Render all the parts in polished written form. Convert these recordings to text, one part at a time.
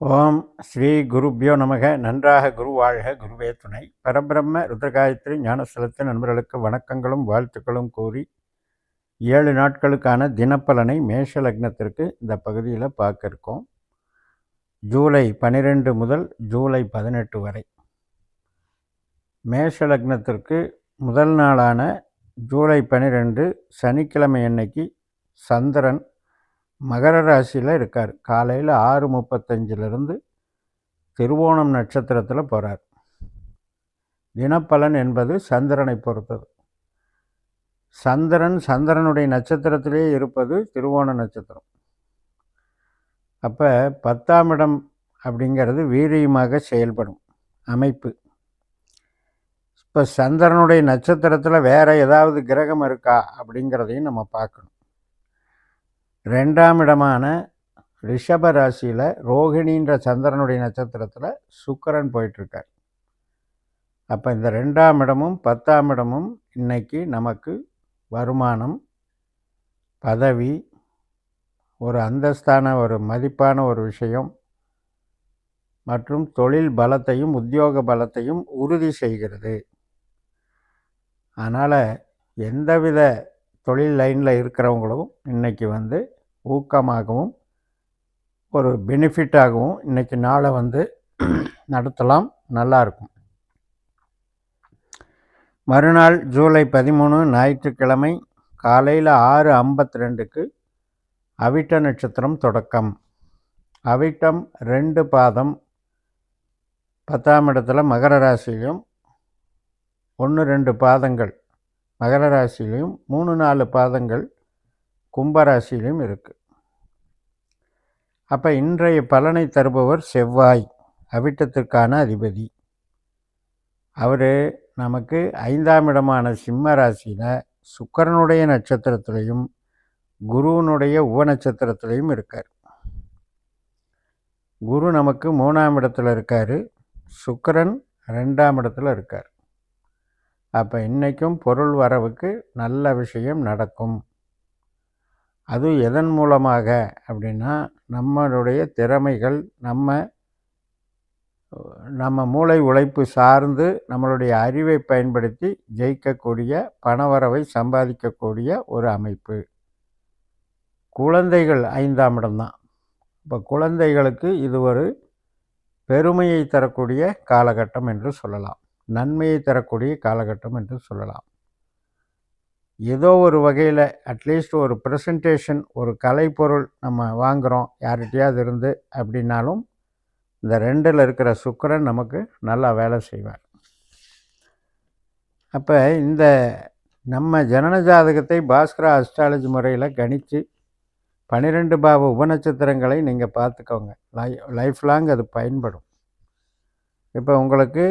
ஓம் ஸ்ரீ குருப்யோ நமக. நன்றாக குரு வாழ்க, குருவே துணை. பரபிரம்ம ருத்ரகாயத்ரி ஞானஸ்தலத்து நண்பர்களுக்கு வணக்கங்களும் வாழ்த்துக்களும் கூறி 7 நாட்களுக்கான தினப்பலனை மேஷ லக்னத்திற்கு இந்த பகுதியில் பார்க்க இருக்கோம். ஜூலை 12 முதல் ஜூலை 18 வரை. மேஷ லக்னத்திற்கு முதல் நாளான ஜூலை 12 சனிக்கிழமை அன்னைக்கு சந்திரன் மகர ராசியில் இருக்கார். காலையில் 6:35 திருவோணம் நட்சத்திரத்தில் போகிறார். தினப்பலன் என்பது சந்திரனை பொறுத்தது. சந்திரனுடைய நட்சத்திரத்திலே இருப்பது திருவோண நட்சத்திரம். அப்போ 10ஆம் இடம் அப்படிங்கிறது வீரியமாக செயல்படும் அமைப்பு. இப்போ சந்திரனுடைய நட்சத்திரத்தில் வேறு ஏதாவது கிரகம் இருக்கா அப்படிங்கிறதையும் நம்ம பார்க்கணும். 2ஆம் இடமான ரிஷப ராசியில் ரோகிணின்ற சந்திரனுடைய நட்சத்திரத்தில் சுக்கிரன் போயிட்டுருக்கார். அப்போ இந்த 2ஆம் இடமும் 10ஆம் இடமும் இன்னைக்கு நமக்கு வருமானம், பதவி, ஒரு அந்தஸ்தான ஒரு மதிப்பான ஒரு விஷயம் மற்றும் தொழில் பலத்தையும் உத்தியோக பலத்தையும் உறுதி செய்கிறது. அதனால் எந்தவித தொழில் லைனில் இருக்கிறவங்களும் இன்றைக்கி ஊக்கமாகவும் ஒரு பெனிஃபிட்டாகவும் இன்றைக்கி நாளை நடத்தலாம். நல்லாயிருக்கும். மறுநாள் ஜூலை 13 ஞாயிற்றுக்கிழமை காலையில் 6:52 அவிட்ட நட்சத்திரம் தொடக்கம். அவிட்டம் 2 பாதம் 10ஆம் இடத்துல மகர ராசியிலையும் 1-2 பாதங்கள் மகர ராசியிலையும் 3-4 பாதங்கள் கும்பராசியிலையும் இருக்குது. அப்போ இன்றைய பலனை தருபவர் செவ்வாய், அவிட்டத்திற்கான அதிபதி. அவர் நமக்கு 5ஆம் இடமான சிம்ம ராசியில் சுக்கிரனுடைய நட்சத்திரத்திலையும் குருவனுடைய உப நட்சத்திரத்திலையும் இருக்கார். குரு நமக்கு 3ஆம் இடத்துல இருக்கார், சுக்கிரன் 2ஆம் இடத்துல இருக்கார். அப்போ இன்றைக்கும் பொருள் வரவுக்கு நல்ல விஷயம் நடக்கும். அது எதன் மூலமாக அப்படின்னா, நம்மளுடைய திறமைகள், நம்ம மூளை உழைப்பு சார்ந்து நம்மளுடைய அறிவை பயன்படுத்தி ஜெயிக்கக்கூடிய, பணவரவை சம்பாதிக்கக்கூடிய ஒரு அமைப்பு. குழந்தைகள் 5ஆம் இடம்தான். இப்போ குழந்தைகளுக்கு இது ஒரு பெருமையை தரக்கூடிய காலகட்டம் என்று சொல்லலாம், நன்மையை தரக்கூடிய காலகட்டம் என்று சொல்லலாம். ஏதோ ஒரு வகையில் அட்லீஸ்ட் ஒரு ப்ரெசன்டேஷன், ஒரு கலைப்பொருள் நம்ம வாங்குகிறோம் யார்கிட்டையாவது இருந்து அப்படின்னாலும் இந்த 2இல் இருக்கிற சுக்கிரன் நமக்கு நல்லா வேலை செய்வார். அப்போ இந்த நம்ம ஜனன ஜாதகத்தை பாஸ்கரா அஸ்ட்ராலஜி முறையில் கணித்து 12 பாவ உபநட்சத்திரங்களை நீங்கள் பார்த்துக்கோங்க. லைஃப் லாங் அது பயன்படும். இப்போ உங்களுக்கு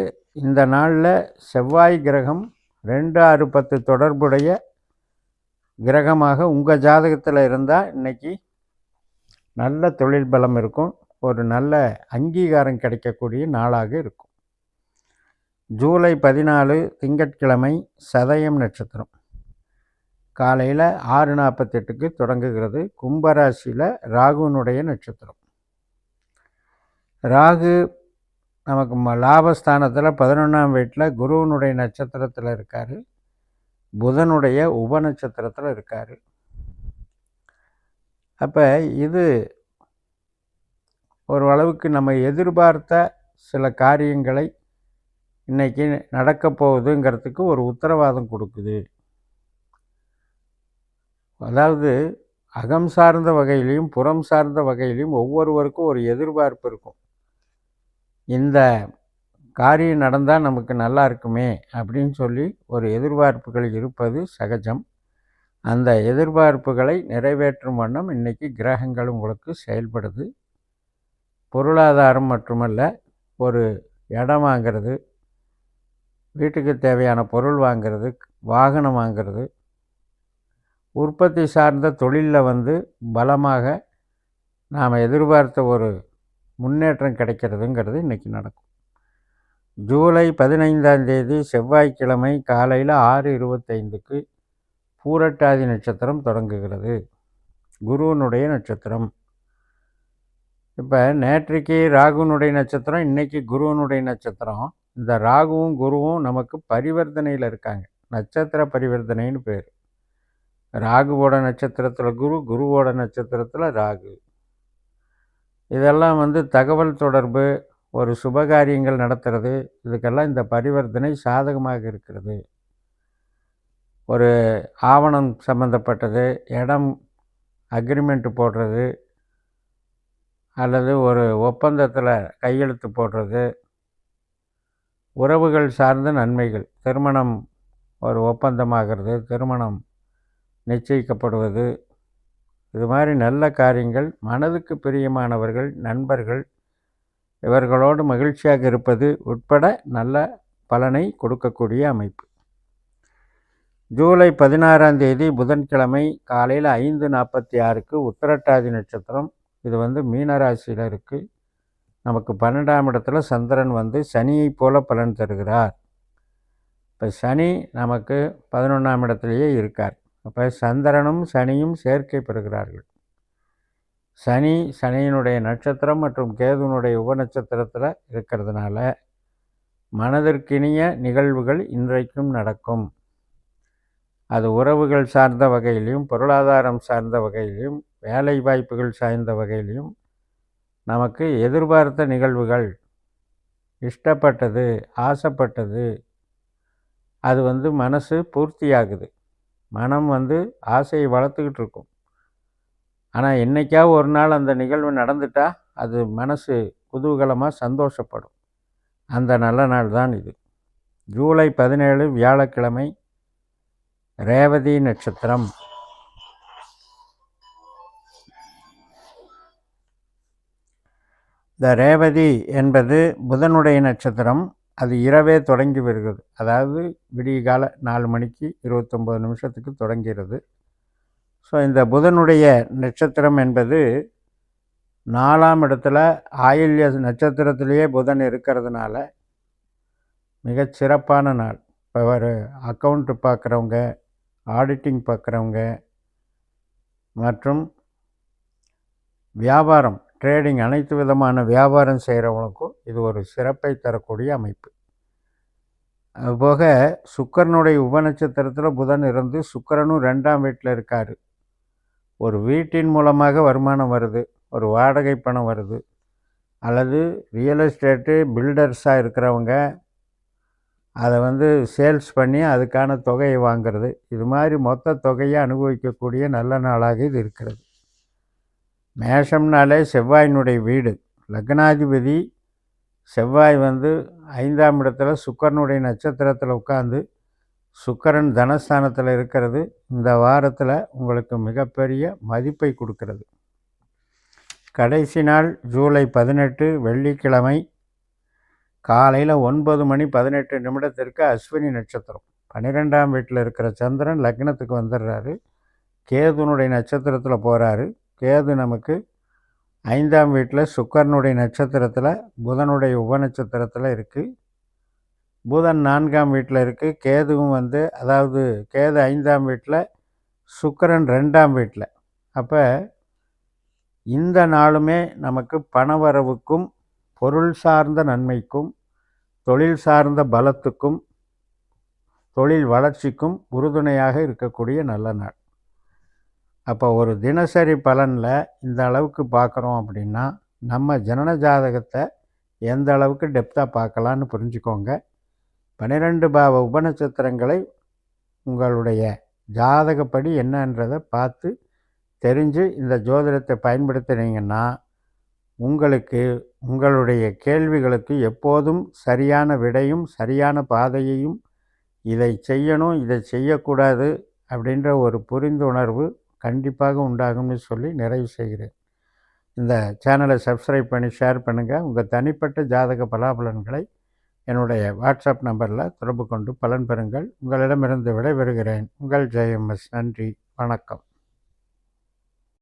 இந்த நாளில் செவ்வாய் கிரகம் 2, 6, 10 தொடர்புடைய கிரகமாக உங்கள் ஜாதகத்தில் இருந்தால் இன்றைக்கி நல்ல தொழில் பலம் இருக்கும், ஒரு நல்ல அங்கீகாரம் கிடைக்கக்கூடிய நாளாக இருக்கும். ஜூலை 14 திங்கட்கிழமை சதயம் நட்சத்திரம் காலையில் 6:48 தொடங்குகிறது. கும்பராசியில் ராகுனுடைய நட்சத்திரம். ராகு நமக்கு லாபஸ்தானத்தில் 11ஆம் வீட்டில் குருவனுடைய நட்சத்திரத்தில் இருக்கார், புதனுடைய உப நட்சத்திரத்தில் இருக்கார். அப்போ இது ஓரளவுக்கு நம்ம எதிர்பார்த்த சில காரியங்களை இன்றைக்கி நடக்கப் போகுதுங்கிறதுக்கு ஒரு உத்தரவாதம் கொடுக்குது. அதாவது அகம் சார்ந்த வகையிலையும் புறம் சார்ந்த வகையிலையும் ஒவ்வொருவருக்கும் ஒரு எதிர்பார்ப்பு இருக்கும். இந்த காரியம் நடந்தால் நமக்கு நல்லா இருக்குமே அப்படின்னு சொல்லி ஒரு எதிர்பார்ப்புகள் இருப்பது சகஜம். அந்த எதிர்பார்ப்புகளை நிறைவேற்றும் வண்ணம் இன்றைக்கி கிரகங்கள் உங்களுக்கு செயல்படுது. பொருளாதாரம் மட்டுமல்ல, ஒரு இடம் வாங்கிறது, வீட்டுக்கு தேவையான பொருள் வாங்கிறது, வாகனம் வாங்கிறது, உற்பத்தி சார்ந்த தொழிலில் பலமாக நாம் எதிர்பார்த்த ஒரு முன்னேற்றம் கிடைக்கிறதுங்கிறது இன்றைக்கி நடக்கும். ஜூலை 15ஆம் தேதி செவ்வாய்க்கிழமை காலையில் 6:25 பூரட்டாதி நட்சத்திரம் தொடங்குகிறது. குருவனுடைய நட்சத்திரம். இப்போ நேற்றைக்கு ராகுனுடைய நட்சத்திரம், இன்னைக்கு குருவனுடைய நட்சத்திரம். இந்த ராகுவும் குருவும் நமக்கு பரிவர்த்தனையில் இருக்காங்க. நட்சத்திர பரிவர்த்தனைன்னு பேர். ராகுவோட நட்சத்திரத்தில் குரு, குருவோட நட்சத்திரத்தில் ராகு. இதெல்லாம் தகவல் தொடர்பு, ஒரு சுபகாரியங்கள் நடத்துறது, இதுக்கெல்லாம் இந்த பரிவர்த்தனை சாதகமாக இருக்கிறது. ஒரு ஆவணம் சம்மந்தப்பட்டது, இடம் அக்ரிமெண்ட் போடுறது, அல்லது ஒரு ஒப்பந்தத்தில் கையெழுத்து போடுறது, உறவுகள் சார்ந்த நன்மைகள், திருமணம் ஒரு ஒப்பந்தமாகிறது, திருமணம் நிச்சயிக்கப்படுவது, இது மாதிரி நல்ல காரியங்கள், மனதுக்கு பிரியமானவர்கள், நண்பர்கள், இவர்களோடு மகிழ்ச்சியாக இருப்பது உட்பட நல்ல பலனை கொடுக்கக்கூடிய அமைப்பு. ஜூலை 16ஆம் தேதி புதன்கிழமை காலையில் 5:46க்கு உத்திரட்டாதி நட்சத்திரம். இது மீனராசியில் இருக்குது. நமக்கு 12ஆம் இடத்துல சந்திரன் சனியை போல பலன் தருகிறார். இப்போ சனி நமக்கு 11ஆம் இடத்துலையே இருக்கார். அப்போ சந்திரனும் சனியும் சேர்க்கை பெறுகிறார்கள். சனியினுடைய நட்சத்திரம் மற்றும் கேதுனுடைய உபநட்சத்திரத்தில் இருக்கிறதுனால மனதிற்கினிய நிகழ்வுகள் இன்றைக்கும் நடக்கும். அது உறவுகள் சார்ந்த வகையிலையும், பொருளாதாரம் சார்ந்த வகையிலையும், வேலை வாய்ப்புகள் சார்ந்த வகையிலையும் நமக்கு எதிர்பார்த்த நிகழ்வுகள், இஷ்டப்பட்டது, ஆசைப்பட்டது, அது மனசு பூர்த்தியாகுது. மனம் ஆசையை வளர்த்துக்கிட்டு இருக்கும். ஆனால் என்றைக்காவது ஒரு நாள் அந்த நிகழ்வு நடந்துட்டால் அது மனசு குதூகலமாக சந்தோஷப்படும். அந்த நல்ல நாள் தான் இது. ஜூலை 17 வியாழக்கிழமை, ரேவதி நட்சத்திரம். இந்த ரேவதி என்பது புதனுடைய நட்சத்திரம். அது இரவே தொடங்கி வருகிறது. அதாவது விடியகால 4 மணிக்கு 29 நிமிஷத்துக்கு தொடங்கிறது. ஸோ இந்த புதனுடைய நட்சத்திரம் என்பது 4ஆம் இடத்துல ஆயில்ய நட்சத்திரத்திலேயே புதன் இருக்கிறதுனால மிகச்சிறப்பான நாள். இப்போ ஒரு அக்கௌண்ட்டு பார்க்குறவங்க, ஆடிட்டிங் பார்க்குறவங்க மற்றும் வியாபாரம், ட்ரேடிங், அனைத்து விதமான வியாபாரம் செய்கிறவங்களுக்கும் இது ஒரு சிறப்பை தரக்கூடிய அமைப்பு. அதுபோக சுக்கிரனுடைய உபநட்சத்திரத்தில் புதன் இருந்து சுக்கிரனும் 2ஆம் வீட்டில் இருக்கார். ஒரு வீட்டின் மூலமாக வருமானம் வருது, ஒரு வாடகை பணம் வருது, அல்லது ரியல் எஸ்டேட்டு பில்டர்ஸாக இருக்கிறவங்க அதை சேல்ஸ் பண்ணி அதுக்கான தொகையை வாங்கிறது, இது மாதிரி மொத்த தொகையை அனுபவிக்கக்கூடிய நல்ல நாளாக இது இருக்கிறது. மேஷம்னாலே செவ்வாயினுடைய வீடு. லக்னாதிபதி செவ்வாய் 5ஆம் இடத்துல சுக்கிரனுடைய நட்சத்திரத்தில் உட்கார்ந்து, சுக்கிரன் தனஸ்தானத்தில் இருக்கிறது இந்த வாரத்தில் உங்களுக்கு மிகப்பெரிய மதிப்பை கொடுக்கிறது. கடைசி நாள் ஜூலை 18 வெள்ளிக்கிழமை காலையில் 9:18 அஸ்வினி நட்சத்திரம். 12ஆம் வீட்டில் இருக்கிற சந்திரன் லக்னத்துக்கு வந்துடுறாரு. கேதுனுடைய நட்சத்திரத்தில் போகிறாரு. கேது நமக்கு 5ஆம் வீட்டில் சுக்கிரனுடைய நட்சத்திரத்தில் புதனுடைய உபநட்சத்திரத்தில் இருக்குது. புதன் 4ஆம் வீட்டில் இருக்குது. கேதுவும் அதாவது கேது 5ஆம் வீட்டில், சுக்கிரன் 2ஆம் வீட்டில். அப்போ இந்த நாளுமே நமக்கு பணவரவுக்கும், பொருள் சார்ந்த நன்மைக்கும், தொழில் சார்ந்த பலத்துக்கும், தொழில் வளர்ச்சிக்கும் உறுதுணையாக இருக்கக்கூடிய நல்ல நாள். அப்போ ஒரு தினசரி பலனில் இந்த அளவுக்கு பார்க்குறோம் அப்படின்னா நம்ம ஜனன ஜாதகத்தை எந்த அளவுக்கு டெப்த்தாக பார்க்கலான்னு புரிஞ்சுக்கோங்க. 12 பாவ உபநட்சத்திரங்களை உங்களுடைய ஜாதகப்படி என்னன்றதை பார்த்து தெரிஞ்சு இந்த ஜோதிடத்தை பயன்படுத்தினீங்கன்னா உங்களுக்கு உங்களுடைய கேள்விகளுக்கு எப்போதும் சரியான விடையும் சரியான பாதையையும், இதை செய்யணும் இதை செய்யக்கூடாது அப்படின்ற ஒரு புரிந்துணர்வு கண்டிப்பாக உண்டாகும்னு சொல்லி நிறைவு செய்கிறேன். இந்த சேனலை சப்ஸ்கிரைப் பண்ணி ஷேர் பண்ணுங்கள். உங்கள் தனிப்பட்ட ஜாதக பலாபலன்களை என்னுடைய வாட்ஸ்அப் நம்பரில் தொடர்பு கொண்டு பலன் பெறுங்கள். உங்களிடமிருந்து விடைபெறுகிறேன். உங்கள் ஜெயம்எஸ். நன்றி, வணக்கம்.